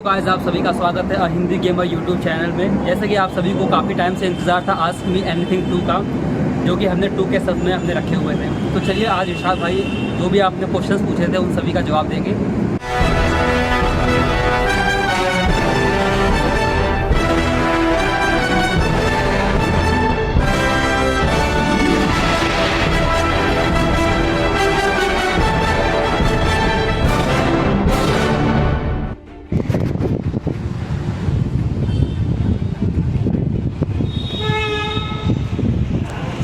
Guys आप सभी का स्वागत है हिंदी गेमर यूट्यूब चैनल में। जैसे कि आप सभी को काफ़ी टाइम से इंतज़ार था आस्क मी एनीथिंग 2 का, जो कि हमने 2 के सब में हमने रखे हुए थे। तो चलिए आज इरशाद भाई जो भी आपने क्वेश्चंस पूछे थे उन सभी का जवाब देंगे।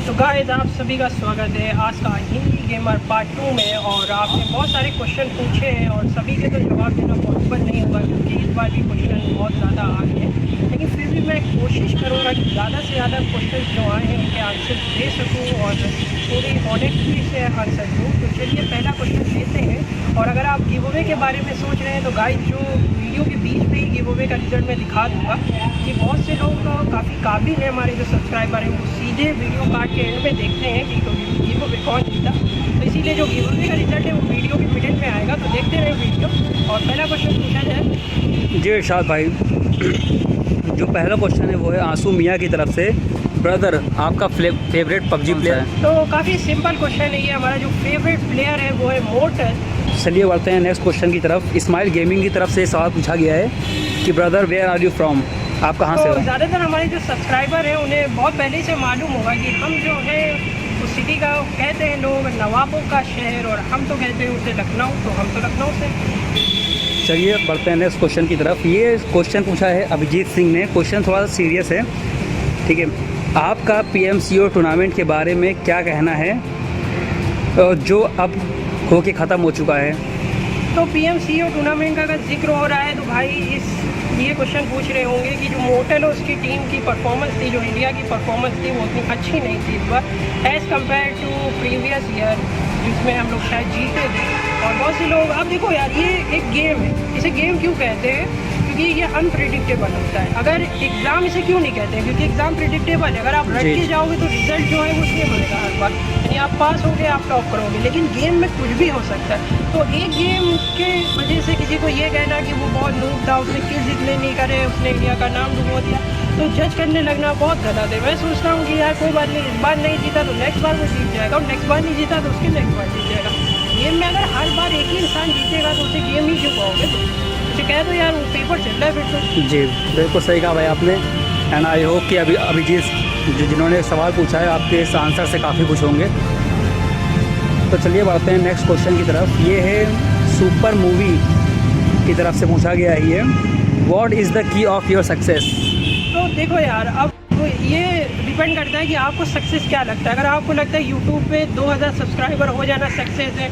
तो गाइस आप सभी का स्वागत है आज का हिंदी गेमर पार्ट 2 में। और आपने बहुत सारे क्वेश्चन पूछे हैं और सभी के तो जवाब देना पॉसिबल नहीं होगा क्योंकि इस बार भी क्वेश्चन बहुत ज़्यादा आ गए हैं, लेकिन फिर भी मैं कोशिश करूँगा कि ज़्यादा से ज़्यादा क्वेश्चन जो आए हैं उनके आंसर दे सकूँ और पूरी ऑनेस्टी से आंसर दूँ। तो चलिए पहला क्वेश्चन लेते हैं। और अगर आप गिव अवे के बारे में सोच रहे हैं तो गाइस जो वीडियो के बीच में ही गिव अवे का रिजल्ट मैं दिखा दूँगा कि बहुत से लोग काफ़ी काबिल हैं, हमारे जो सब्सक्राइबर हैं वो सीधे वीडियो काट के एंड में देखते हैं कि गिव अवे कौन जीता। तो इसीलिए जो गिव अवे का रिजल्ट है वो वीडियो के मिडिल में आएगा, तो देखते रहे वीडियो। और पहला क्वेश्चन पूछा जाए। जी इरशाद भाई, जो पहला क्वेश्चन है वो है आंसू मियाँ की तरफ से। ब्रदर आपका फेवरेट पबजी प्लेयर है? तो काफ़ी सिंपल क्वेश्चन है ये। हमारा जो फेवरेट प्लेयर है वो है मोर्टल। चलिए बढ़ते हैं नेक्स्ट क्वेश्चन की तरफ। इस्माइल गेमिंग की तरफ से सवाल पूछा गया है कि brother where are you from, आप कहाँ से हो? तो ज़्यादातर हमारे जो सब्सक्राइबर हैं उन्हें बहुत पहले से मालूम होगा कि हम जो है उस सिटी का कहते हैं लोग नवाबों का शहर, और हम तो कहते हैं उसे लखनऊ, तो हम तो लखनऊ से। चलिए बढ़ते हैं नेक्स्ट क्वेश्चन की तरफ। ये क्वेश्चन पूछा है अभिजीत सिंह ने। क्वेश्चन थोड़ा सा सीरियस है, ठीक है। आपका PMCO टूर्नामेंट के बारे में क्या कहना है जो अब होके ख़त्म हो चुका है? तो PMCO टूर्नामेंट का अगर जिक्र हो रहा है तो भाई ये क्वेश्चन पूछ रहे होंगे कि जो मोर्टल उसकी टीम की परफॉर्मेंस थी, जो इंडिया की परफॉर्मेंस थी वो उतनी अच्छी नहीं थी इस बार as compared to previous year जिसमें हम लोग शायद जीते थे। और बहुत से लोग, अब देखो यार ये एक गेम है, इसे गेम क्यों कहते हैं? क्योंकि ये अनप्रिडिक्टेबल होता है। अगर एग्ज़ाम इसे क्यों नहीं कहते हैं? क्योंकि एग्ज़ाम प्रिडिक्टेबल है। अगर आप रट के जाओगे तो रिजल्ट जो है वो सेम मिलेगा हर बार, यानी आप पास होगे, आप टॉप करोगे। लेकिन गेम में कुछ भी हो सकता है। तो एक गेम के वजह से किसी को ये कहना कि वो बहुत नूब था, उसने किल्स इतने नहीं करे, उसने इंडिया का नाम डुबो दिया, तो जज करने लगना बहुत गलत है। मैं सोचता हूँ कि यार कोई बात नहीं, इस बार नहीं जीता तो नेक्स्ट बार वो जीत जाएगा, और नेक्स्ट बार नहीं जीता तो उसके नेक्स्ट बार जीत जाएगा। गेम में अगर हर बार एक ही इंसान जीतेगा तो उसे गेम ही क्यों कहोगे? तो कह दो यार वो पेपर चल रहा है फिर तो। जी बिल्कुल सही कहा भाई आपने। एंड आई होप कि अभिजीत जिन्होंने सवाल पूछा है आपके इस आंसर से काफ़ी खुश होंगे। तो चलिए बढ़ते हैं नेक्स्ट क्वेश्चन की तरफ। ये है सुपर मूवी की तरफ से पूछा गया है ये, what is the key of your success? तो देखो यार, अब ये डिपेंड करता है कि आपको सक्सेस क्या लगता है। अगर आपको लगता है यूट्यूब पे 2000 सब्सक्राइबर हो जाना सक्सेस है,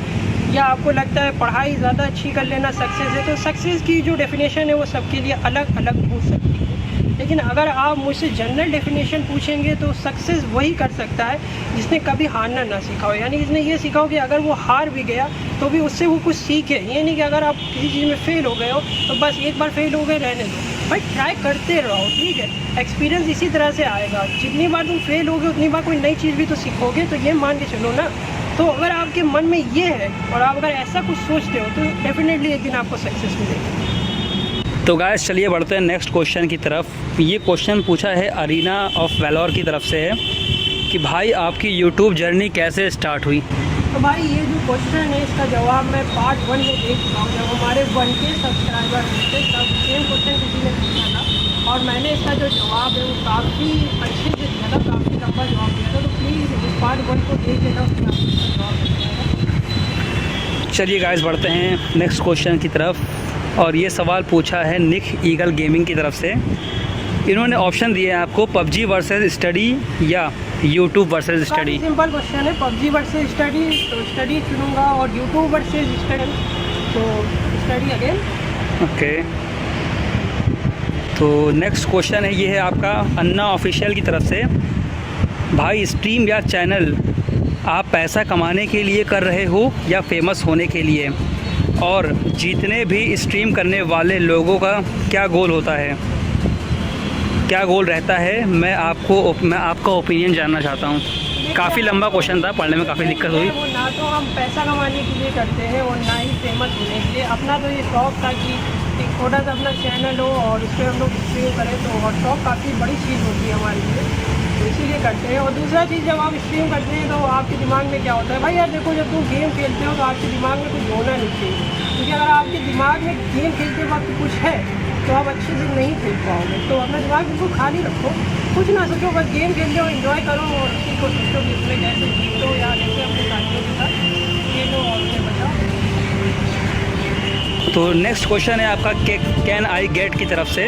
या आपको लगता है पढ़ाई ज़्यादा अच्छी कर लेना सक्सेस है, तो सक्सेस की जो डेफिनेशन है वो सबके लिए अलग अलग हो सकती है। लेकिन अगर आप मुझसे जनरल डेफिनेशन पूछेंगे तो सक्सेस वही कर सकता है जिसने कभी हारना ना सीखा हो, यानी जिसने ये सीखा हो कि अगर वो हार भी गया तो भी उससे वो कुछ सीखे। ये नहीं कि अगर आप किसी चीज़ में फेल हो गए हो तो बस एक बार फेल हो गए रहने दो, भाई ट्राई करते रहो, ठीक है। एक्सपीरियंस इसी तरह से आएगा, जितनी बार तुम फेल होगे उतनी बार कोई नई चीज़ भी तो सीखोगे, तो ये मान के चलो ना। तो अगर आपके मन में ये है और आप अगर ऐसा कुछ सोचते हो तो डेफिनेटली एक दिन आपको सक्सेस मिलेगी। तो गाइस चलिए बढ़ते हैं नेक्स्ट क्वेश्चन की तरफ। ये क्वेश्चन पूछा है अरीना ऑफ वैलोर की तरफ से है कि भाई आपकी यूट्यूब जर्नी कैसे स्टार्ट हुई? तो भाई ये जो क्वेश्चन है इसका जवाब मैं पार्ट 1 में दे चुका हूँ। जब हमारे 1K सब्सक्राइबर थे तब सेम क्वेश्चन किसी ने पूछा था और मैंने इसका जो जवाब है वो काफ़ी अच्छे से दिया था, काफ़ी लंबा जवाब दिया था। तो प्लीज़ इस पार्ट 1 को देख लेना, उसमें आपको जवाब मिल जाएगा। चलिए गाइस बढ़ते हैं नेक्स्ट क्वेश्चन की तरफ। और ये सवाल पूछा है निक ईगल गेमिंग की तरफ से। इन्होंने ऑप्शन दिए हैं आपको पबजी वर्सेस स्टडी या YouTube versus study. Simple question है, पबजी वर्सेस स्टडी, तो स्टडी चुनूँगा, और यूट्यूब वर्सेस स्टडी तो स्टडी अगेन। ओके, तो नेक्स्ट क्वेश्चन है ये है आपका अन्ना ऑफिशियल की तरफ से। भाई स्ट्रीम या चैनल आप पैसा कमाने के लिए कर रहे हो या फेमस होने के लिए? और जितने भी स्ट्रीम करने वाले लोगों का क्या गोल होता है, क्या गोल रहता है? मैं आपका ओपिनियन जानना चाहता हूँ। काफ़ी लंबा क्वेश्चन था, पढ़ने में काफ़ी दिक्कत हुई। वो ना तो हम पैसा कमाने के लिए करते हैं और ना ही फेमस होने के लिए। अपना तो ये शौक था कि एक छोटा सा अपना चैनल हो और उस पर हम लोग स्ट्रीम करें, तो और शौक काफ़ी बड़ी चीज़ होती है हमारे लिए, तो इसीलिए करते हैं। और दूसरा चीज़, जब आप स्ट्रीम करते हैं तो आपके दिमाग में क्या होता है, भाई यार देखो, जब तुम गेम खेलते हो तो आपके दिमाग में कुछ होना नहीं चाहिए, क्योंकि अगर आपके दिमाग में गेम खेलते वक्त कुछ है तो आप अच्छे से नहीं खेल पाओगे। तो अपना दिमाग बिल्कुल खाली रखो, कुछ ना सोचो, बस गेम खेलो, एंजॉय करो और उसी को सोचो कि इसमें कैसे जीतो या कैसे अपने साथियों के साथ खेलो और उसे बचाओ। तो नेक्स्ट क्वेश्चन है आपका कैन आई गेट की तरफ से,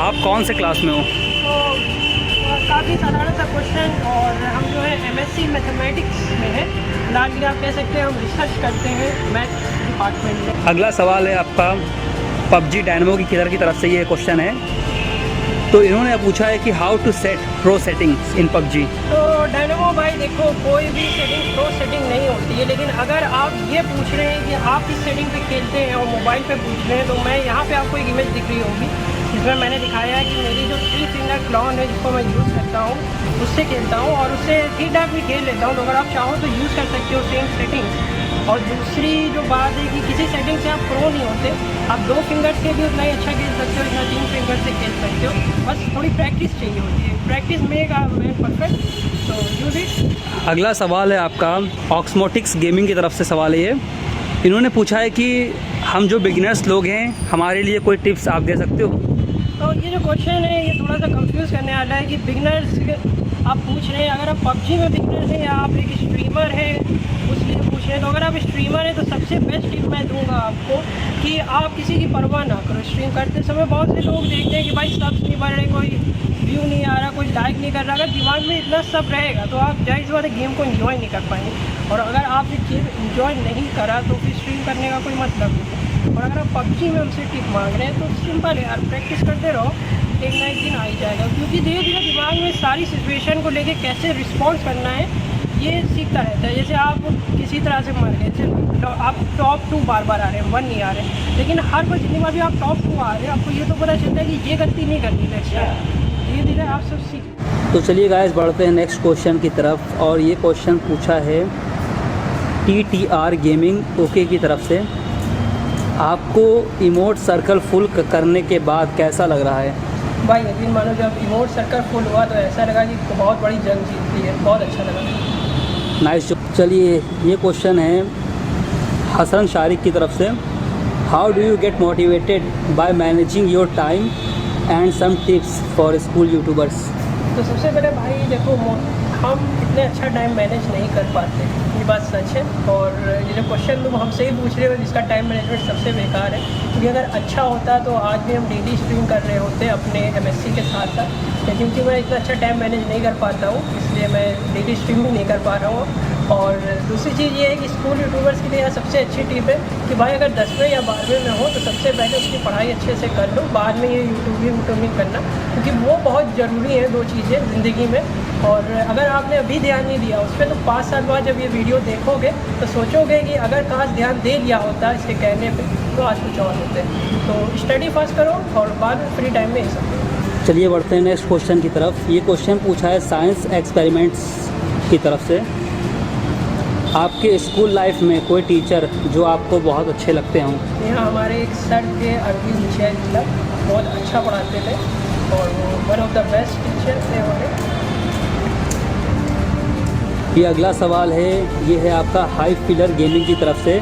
आप कौन से क्लास में हो? तो काफ़ी साधारण सा क्वेश्चन, और हम जो है MSc मैथमेटिक्स में है, फिलहाल के लिए आप कह सकते हैं हम रिसर्च करते हैं मैथ डिपार्टमेंट में। अगला सवाल है आपका पबजी डायनमो की किलर की तरफ से, ये क्वेश्चन है। तो इन्होंने पूछा है कि how to set pro settings in PUBG. तो डायनमो भाई देखो, कोई भी सेटिंग प्रो सेटिंग नहीं होती है, लेकिन अगर आप ये पूछ रहे हैं कि आप इस सेटिंग पे खेलते हैं और मोबाइल पे पूछ रहे हैं, तो मैं यहाँ पे आपको एक इमेज दिख रही होगी जिसमें मैंने दिखाया है कि मेरी जो 3 फिंगर क्लॉन है जिसको मैं यूज़ करता हूँ उससे खेलता हूँ, और उससे ठीक ठाक भी खेल लेता हूँ। तो अगर आप चाहो तो यूज़ कर सकते हो सेम सेटिंग। और दूसरी जो बात है कि किसी सेटिंग से आप प्रो नहीं होते, आप 2 फिंगर से भी उतना ही अच्छा खेल सकते हो जितना 3 फिंगर से खेल सकते हो, बस थोड़ी प्रैक्टिस चाहिए होती है। Practice make a man perfect, तो यूज इट। अगला सवाल है आपका ऑक्समोटिक्स गेमिंग की तरफ से सवाल है ये। इन्होंने पूछा है कि हम जो बिगिनर्स लोग हैं, हमारे लिए कोई टिप्स आप दे सकते हो? तो ये जो क्वेश्चन है ये थोड़ा सा कंफ्यूज करने वाला है कि बिगनर्स आप पूछ रहे हैं, अगर आप पबजी में बिगनर हैं या आप एक स्ट्रीमर हैं उसलिए पूछ रहे हैं। तो अगर आप स्ट्रीमर हैं तो सबसे बेस्ट टिप मैं दूंगा आपको कि आप किसी की परवाह ना करो। स्ट्रीम करते समय बहुत से लोग देखते हैं कि भाई सब्स नहीं बढ़ रहे, कोई व्यू नहीं आ रहा, कोई लाइक नहीं कर रहा। अगर दिमाग में इतना सब रहेगा तो आप जाहिर बात है गेम को इन्जॉय नहीं कर पाएंगे, और अगर आपने गेम इन्जॉय नहीं करा तो फिर स्ट्रीम करने का कोई मतलब नहीं। और अगर आप पबजी में हमसे टिप मांग रहे हैं तो सिंपल है यार, प्रैक्टिस करते रहो, एक ना एक दिन आ ही जाएगा। क्योंकि धीरे धीरे दिमाग में सारी सिचुएशन को लेके कैसे रिस्पॉन्स करना है ये सीखता रहता है। जैसे आप किसी तरह से मर गए, जैसे आप टॉप 2 बार बार आ रहे हैं, 1 नहीं आ रहे, लेकिन हर बार जितनी बार भी आप टॉप 2 आ रहे हैं आपको ये तो पता चलता है कि ये गलती नहीं करनी नेक्स्ट टाइम। धीरे धीरे आप सब सीख। तो चलिए गाइस बढ़ते हैं नेक्स्ट क्वेश्चन की तरफ, और ये क्वेश्चन पूछा है TTR गेमिंग ओके की तरफ से। आपको इमोट सर्कल फुल करने के बाद कैसा लग रहा है? भाई यकीन मानो, जब इमोट सर्कल फुल हुआ तो ऐसा लगा कि बहुत बड़ी जंग जीती है, बहुत अच्छा लगा। नाइस। चलिए ये क्वेश्चन है हसन शारिक की तरफ से। How do you get motivated by managing your time and some tips for school YouTubers. तो सबसे पहले भाई देखो, हम इतने अच्छा टाइम मैनेज नहीं कर पाते, ये बात सच है। और ये जो क्वेश्चन तुम हमसे ही पूछ रहे हो जिसका टाइम मैनेजमेंट सबसे बेकार है, क्योंकि अगर अच्छा होता तो आज भी हम डेली स्ट्रीम कर रहे होते अपने MSc के साथ साथ। क्योंकि मैं इतना अच्छा टाइम मैनेज नहीं कर पाता हूँ, इसलिए मैं डेली स्ट्रीम भी नहीं कर पा रहा हूँ। और दूसरी चीज़ ये है कि स्कूल यूट्यूबर्स के लिए यह सबसे अच्छी टिप है कि भाई अगर 10वें या 12वें में हो तो सबसे पहले उसकी पढ़ाई अच्छे से कर लो, बाद में ये यूट्यूबिंग करना, क्योंकि वो बहुत ज़रूरी है 2 चीज़ें ज़िंदगी में। और अगर आपने अभी ध्यान नहीं दिया उस पर तो 5 साल बाद जब ये वीडियो देखोगे तो सोचोगे कि अगर काश ध्यान दे दिया होता इसके कहने पे तो आज कुछ और होते। तो स्टडी फर्स्ट करो और बाद में फ्री टाइम में ये सब करो। चलिए बढ़ते हैं नेक्स्ट क्वेश्चन की तरफ। ये क्वेश्चन पूछा है साइंस एक्सपेरिमेंट्स की तरफ से। आपके स्कूल लाइफ में कोई टीचर जो आपको बहुत अच्छे लगते हों? यहाँ हमारे एक सर थे अरविंद जैन, बहुत अच्छा पढ़ाते थे और वो one of the best teacher थे हमारे। ये अगला सवाल है, ये है आपका हाई फिलर गेमिंग की तरफ से।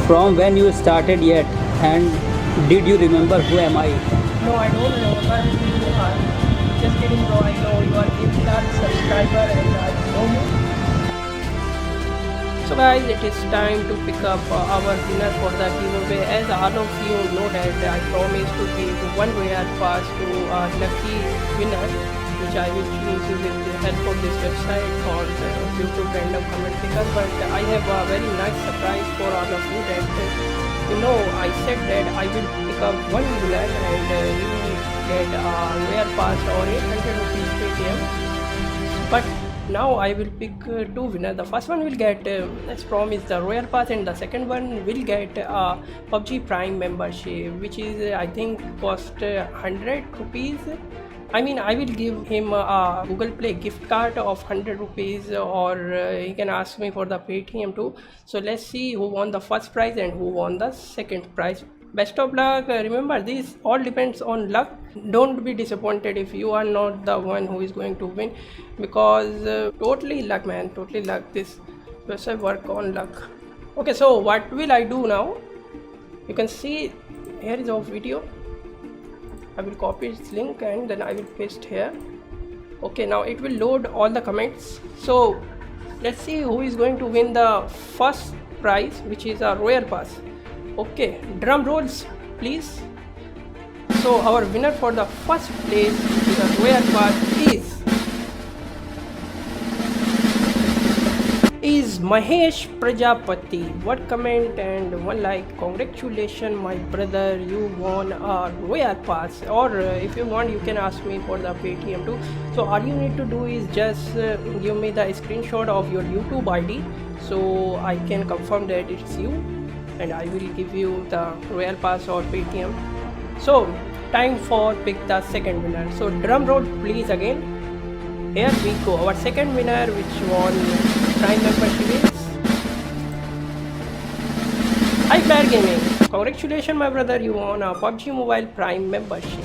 From when you started yet and did you remember who am I? No, I don't remember who you are. Just kidding bro, I know you are GameStar subscriber and I know you. So guys, it is time to pick up our winner for the giveaway. As all of you know that I promised to give 1 rare pass to a lucky winner, which I will choose with the help of this website called YouTube Random Comment Picker. But I have a very nice surprise for all of you that I said that I will pick up 1 winner and you will get a rare pass or 800 rupees Paytm. But now I will pick 2 winners. The first one will get, as promised, the rare pass, and the second one will get a PUBG Prime membership, which is I think cost 100 rupees I mean, I will give him a Google Play gift card of 100 rupees, or he can ask me for the Paytm too. So let's see who won the first prize and who won the second prize. Best of luck. Remember, this all depends on luck. Don't be disappointed if you are not the one who is going to win, because totally luck, man. Totally luck. This website work on luck. Okay, so what will I do now? You can see here is our video. I will copy its link and then I will paste here. Okay, now it will load all the comments. So let's see who is going to win the first prize, which is a Royal Pass. Okay, drum rolls please. So our winner for the first place with a Royal Pass is Mahesh Prajapati. One comment and one like. Congratulations my brother, you won a Royal Pass. Or if you want, you can ask me for the Paytm too. So all you need to do is just give me the screenshot of your YouTube ID, so I can confirm that it's you, and I will give you the Royal Pass or Paytm. So time for pick the second winner. So drum roll please again. Here we go. Our second winner, which won Prime membership, is iPlayer Gaming. Congratulations my brother, you won a PUBG Mobile Prime membership.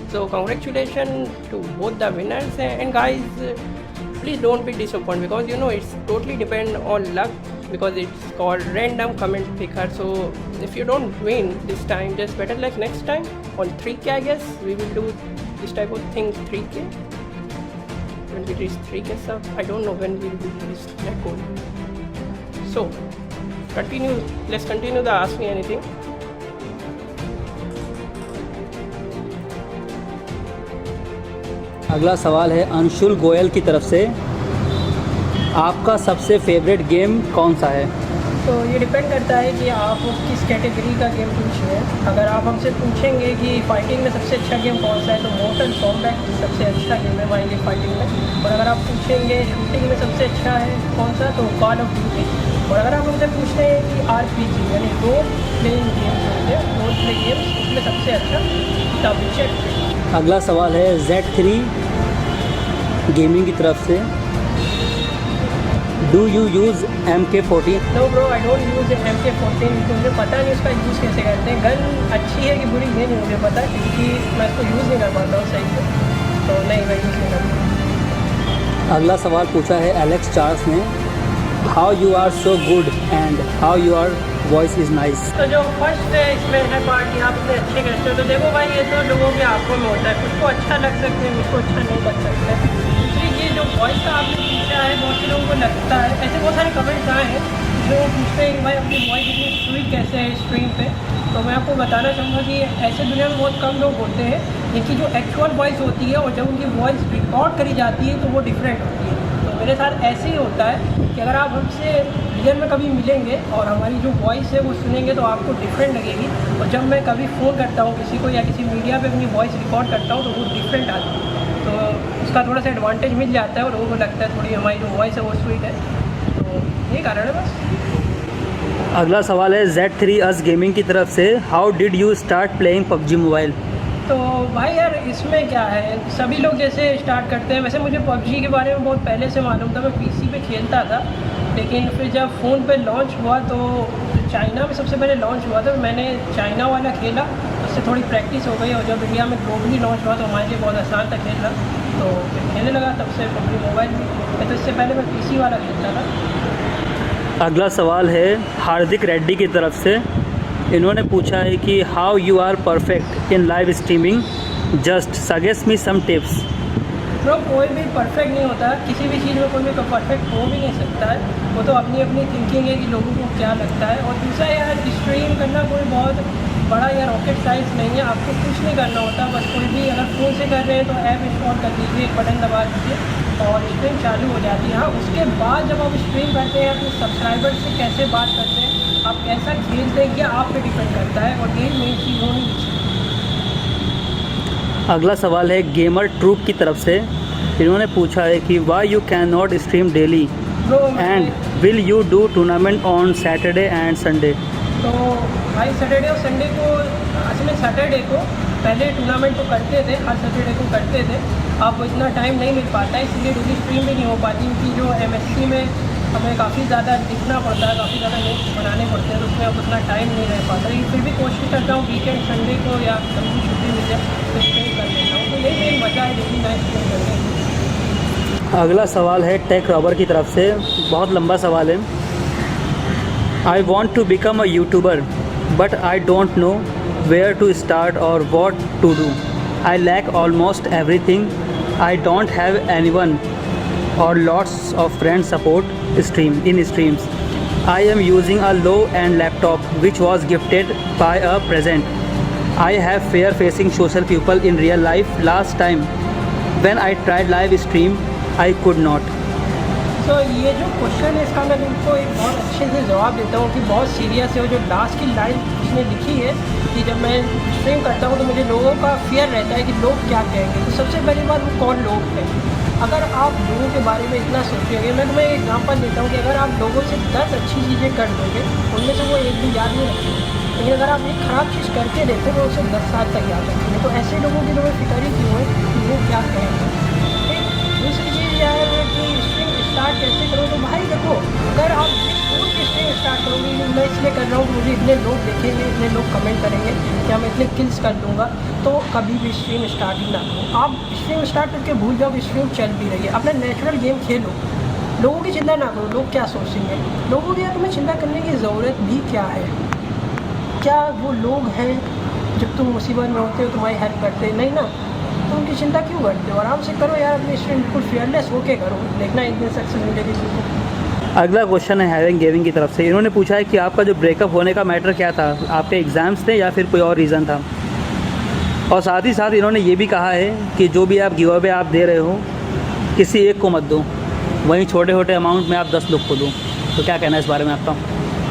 So congratulations to both the winners. And guys, please don't be disappointed, because you know it's totally depend on luck, because it's called random comment picker. So if you don't win this time, just better luck next time. On 3K I guess we will do this type of thing. 3K when we reach 3K sub. I don't know when we will reach that goal. So continue. Let's continue the Ask Me Anything. अगला सवाल है अंशुल गोयल की तरफ से, आपका सबसे favourite game कौन सा है? तो ये डिपेंड करता है कि आप किस कैटेगरी का गेम पूछ रहे हैं. अगर आप हमसे पूछेंगे कि फाइटिंग में सबसे अच्छा गेम कौन सा है, तो मोर्टल कॉम्बैट सबसे अच्छा गेम है हमारे लिए फाइटिंग में. और अगर आप पूछेंगे शूटिंग में सबसे अच्छा है कौन सा, तो कॉल ऑफ ड्यूटी. और अगर आप हमसे पूछ रहे हैं कि RPG यानी रोल प्लेइंग गेम्स होते हैं, रोल प्ले गेम्स, उसमें सबसे अच्छा द विचर. अगला सवाल है Z3 गेमिंग की तरफ से, do you use MK14? No bro, I don't use MK14. मुझे पता नहीं उसका यूज़ कैसे करते हैं. गन अच्छी है कि बुरी ये नहीं मुझे पता, क्योंकि मैं इसको यूज़ नहीं कर पाता हूँ सही से. तो नहीं, मैं यूज़ नहीं करता. अगला सवाल पूछा है एलेक्स चार्ल्स ने, how you are so good and how your voice is nice? तो जो फर्स्ट है इसमें है पार्ट कि आप इतने अच्छे करते हो. तो देखो भाई, ये तो लोगों के आंखों में होता है. कुछ को अच्छा लग सकते हैं, मुझको अच्छा नहीं लग सकता है. दूसरी चीज़, जो वॉइस का आपने पूछा है, बहुत से लोगों को लगता है, ऐसे बहुत सारे कमेंट्स आए हैं जो पूछते हैं कि भाई अपनी वॉइस इतनी स्वीट कैसे है स्ट्रीम पे. तो मैं आपको बताना चाहूँगा कि ऐसे दुनिया में बहुत कम लोग होते हैं जिनकी जो एक्चुअल वॉइस होती है और जब उनकी वॉइस रिकॉर्ड करी जाती है तो वो डिफरेंट होती है. तो मेरे साथ ऐसे ही होता है कि अगर आप हमसे रियल में कभी मिलेंगे और हमारी जो वॉइस है वो सुनेंगे तो आपको डिफरेंट लगेगी. और जब मैं कभी फ़ोन करता हूँ किसी को या किसी मीडिया पे अपनी वॉइस रिकॉर्ड करता हूँ तो वो डिफरेंट आती है. तो उसका थोड़ा सा एडवांटेज मिल जाता है और लोगों को लगता है थोड़ी हमारी जो वॉइस है वो स्वीट है. तो ये कारण है बस. अगला सवाल है Z3 अस गेमिंग की तरफ से, how did you start playing PUBG mobile? तो भाई यार, इसमें क्या है, सभी लोग जैसे स्टार्ट करते हैं वैसे मुझे PUBG के बारे में बहुत पहले से मालूम था. मैं PC पे खेलता था, लेकिन फिर जब फ़ोन पे लॉन्च हुआ तो चाइना में सबसे पहले लॉन्च हुआ था. मैंने चाइना वाला खेला, उससे थोड़ी प्रैक्टिस हो गई, और जब इंडिया में ग्लोबली लॉन्च हुआ तो हमारे लिए बहुत आसान था खेलना. तो फिर खेलने लगा तब से PUBG मोबाइल भी. तो इससे पहले मैं PC वाला खेलता था. अगला सवाल है हार्दिक रेड्डी की तरफ से, इन्होंने पूछा है कि how you are perfect in live streaming, just suggest me some tips. Bro, कोई भी परफेक्ट नहीं होता. किसी भी चीज़ में कोई भी परफेक्ट हो भी नहीं सकता है. वो तो अपनी अपनी थिंकिंग है कि लोगों को क्या लगता है. और दूसरा यार, स्ट्रीम करना कोई बहुत बड़ा या रॉकेट साइंस नहीं है. आपको कुछ नहीं करना होता, बस कोई भी अगर फ़ोन से कर रहे हैं तो ऐप इंस्टॉल कर दीजिए, एक बटन दबा दीजिए और स्ट्रीम चालू हो जाती है. हाँ, उसके बाद जब आप स्ट्रीम करते हैं अपने सब्सक्राइबर से कैसे बात करते हैं, आप कैसा खेलते हैं, ये आप पे डिपेंड करता है. और यही मेन चीज़ होनी चाहिए. अगला सवाल है गेमर ट्रूप की तरफ से, इन्होंने पूछा है कि why you can not stream daily and will you do tournament on Saturday and Sunday? तो भाई, सैटरडे और संडे को, असल में सैटरडे को पहले टूर्नामेंट तो करते थे, हर सैटरडे को करते थे, अब इतना टाइम नहीं मिल पाता है, इसलिए डेली स्ट्रीम भी नहीं हो पाती, क्योंकि जो MSC में हमें काफ़ी ज़्यादा लिखना पड़ता है, काफ़ी ज़्यादा नोट्स बनाने पड़ते हैं, तो उसमें अब उतना टाइम नहीं रह पाता, लेकिन फिर भी कोशिश करता हूँ वीकेंड संडे को या कभी भी छुट्टी मिल जाए तो स्ट्रीम कर लेता हूँ। तो यही मेरी वजह है डेली नाइट स्ट्रीम करने की। अगला सवाल है टेक रॉबर की तरफ से, बहुत लंबा सवाल है। I want to become a YouTuber but I don't know where to start और what to do. I lack almost everything. I don't have anyone or lots of friend support in streams. I am using a low-end laptop which was gifted by a present. I have fear facing social people in real life. Last time when I tried live stream, I could not. तो ये जो question है इसका मैं तुमको एक बहुत अच्छे से जवाब देता हूँ कि बहुत सीरियस है। और जो लास्ट की लाइन उसने लिखी है कि जब मैं स्ट्रीम करता हूँ तो मुझे लोगों का फियर रहता है कि लोग क्या कहेंगे। तो सबसे पहली बात वो कौन लोग हैं। अगर आप लोगों के बारे में इतना सोचोगे, मैं तुम्हें एक एग्जांपल देता हूँ कि अगर आप लोगों से 10 अच्छी चीज़ें कर दोगे उनमें से वो एक भी याद नहीं रखेंगे, लेकिन अगर आप एक ख़राब चीज़ करके देते हो तो उसे 10 साल तक याद रखेंगे। तो ऐसे लोगों की तुम्हें फिक्र ही क्यों है कि वो क्या कहेंगे। दूसरी चीज़ यह है कि स्ट्रीम स्टार्ट कैसे करो। तो भाई देखो, अगर आप स्कूल की स्ट्रीम स्टार्ट करोगे, मैं इसलिए कर रहा हूँ कि मुझे इतने लोग देखेंगे, इतने लोग कमेंट करेंगे या मैं इतने किल्स कर दूँगा, तो कभी भी स्ट्रीम स्टार्ट ही ना करो। आप स्ट्रीम स्टार्ट करके भूल जाओ कि स्ट्रीम चल भी रही है, अपना नेचुरल गेम खेलो, लोगों की चिंता ना करो लोग क्या सोचेंगे। लोगों की तुम्हें चिंता करने की ज़रूरत भी क्या है। क्या वो लोग हैं जब तुम मुसीबत में होते हो तुम्हारी हेल्प करते? नहीं ना, तो उनकी चिंता क्यों करते हो। आराम से करो यार, अपनी स्ट्रीम बिल्कुल फियरलेस होके करो, देखना एक दिन सक्सेस मिलेगी तुमको। अगला क्वेश्चन है हैविंग गेमिंग की तरफ से। इन्होंने पूछा है कि आपका जो ब्रेकअप होने का मैटर क्या था, आपके एग्ज़ाम्स थे या फिर कोई और रीज़न था। और साथ ही साथ इन्होंने ये भी कहा है कि जो भी आप गिव अवे आप दे रहे हो किसी एक को मत दो, वहीं छोटे छोटे अमाउंट में आप 10 लोग को दो। तो क्या कहना है इस बारे में आपका?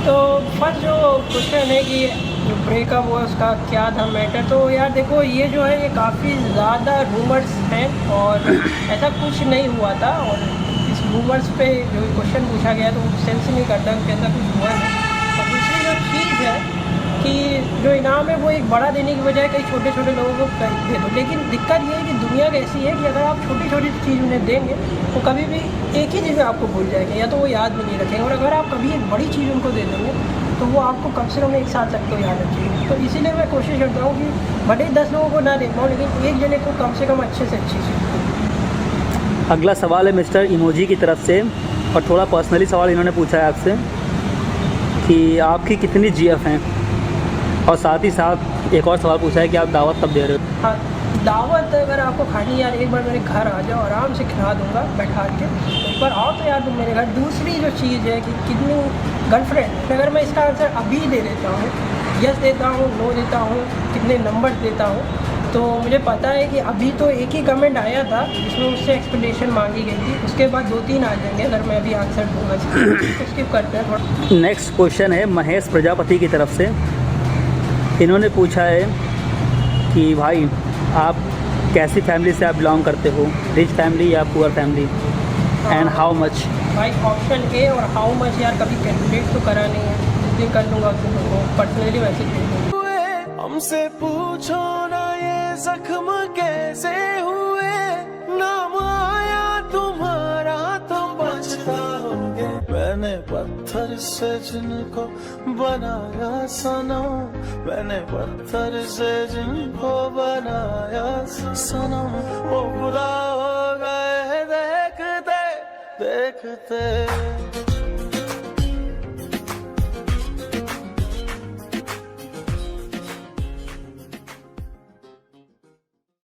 तो फर्स्ट जो क्वेश्चन है कि जो ब्रेकअप हुआ उसका क्या था मैटर, तो यार देखो ये जो है ये काफ़ी ज़्यादा रूमर्स हैं और ऐसा कुछ नहीं हुआ था। और इस रूमर्स पे जो क्वेश्चन पूछा गया तो सेंस नहीं करता कि ऐसा कुछ हुआ नहीं। और दूसरी जो चीज़ है कि जो इनाम है वो एक बड़ा देने की बजाय कई छोटे छोटे लोगों को दे दो। लेकिन दिक्कत ये है कि दुनिया ऐसी है कि अगर आप छोटी छोटी चीज़ उन्हें देंगे तो कभी भी एक ही चीज़ आपको भूल जाएंगे या तो वो याद भी नहीं रखेंगे। और अगर आप कभी एक बड़ी चीज़ उनको दे देंगे तो वो आपको कम से कम 1 साल तक तो याद रखेंगे। तो इसीलिए मैं कोशिश करता हूँ कि भले ही 10 लोगों को ना दे पाऊँ लेकिन एक जने को कम से कम अच्छे से अच्छी चीज़। अगला सवाल है मिस्टर इमोजी की तरफ से, और थोड़ा पर्सनली सवाल इन्होंने पूछा है आपसे कि आपकी कितनी GF हैं, और साथ ही साथ एक और सवाल पूछा है कि आप दावत कब दे रहे हो। हाँ, दावत अगर आपको खानी यार एक बार मेरे घर आ जाओ, आराम से खिला दूँगा बैठा के, एक बार आओ तो यार तुम मेरे घर। दूसरी जो चीज़ है कि कितनी गर्लफ्रेंड, अगर मैं इसका आंसर अभी दे देता हूँ, यस देता हूँ, नो देता हूँ, कितने नंबर देता हूँ, तो मुझे पता है कि अभी तो एक ही कमेंट आया था जिसमें उससे एक्सप्लेनेशन मांगी गई थी, उसके बाद 2-3 आ जाएंगे अगर मैं अभी आंसर दूँगा। तो स्किप करते हैं थोड़ा। नेक्स्ट क्वेश्चन है महेश प्रजापति की तरफ से। इन्होंने पूछा है कि भाई आप कैसी फैमिली से आप बिलोंग करते हो, रिच फैमिली या poor family, and how much. भाई ऑप्शन ए और हाउ मच यार कभी कैलकुलेट तो करा नहीं है, इसलिए कर लूँगा तुमको पर्सनली मैसेज भेज दूँगा। हमसे पूछो ना ये जख्म कैसे हुए, नाम आया तुम्हारा तो पछताओगे। मैंने पत्थर से जिनको बनाया सनम, मैंने पत्थर से जिनको बनाया सनम, वो बुरा हो गए देखते देखते।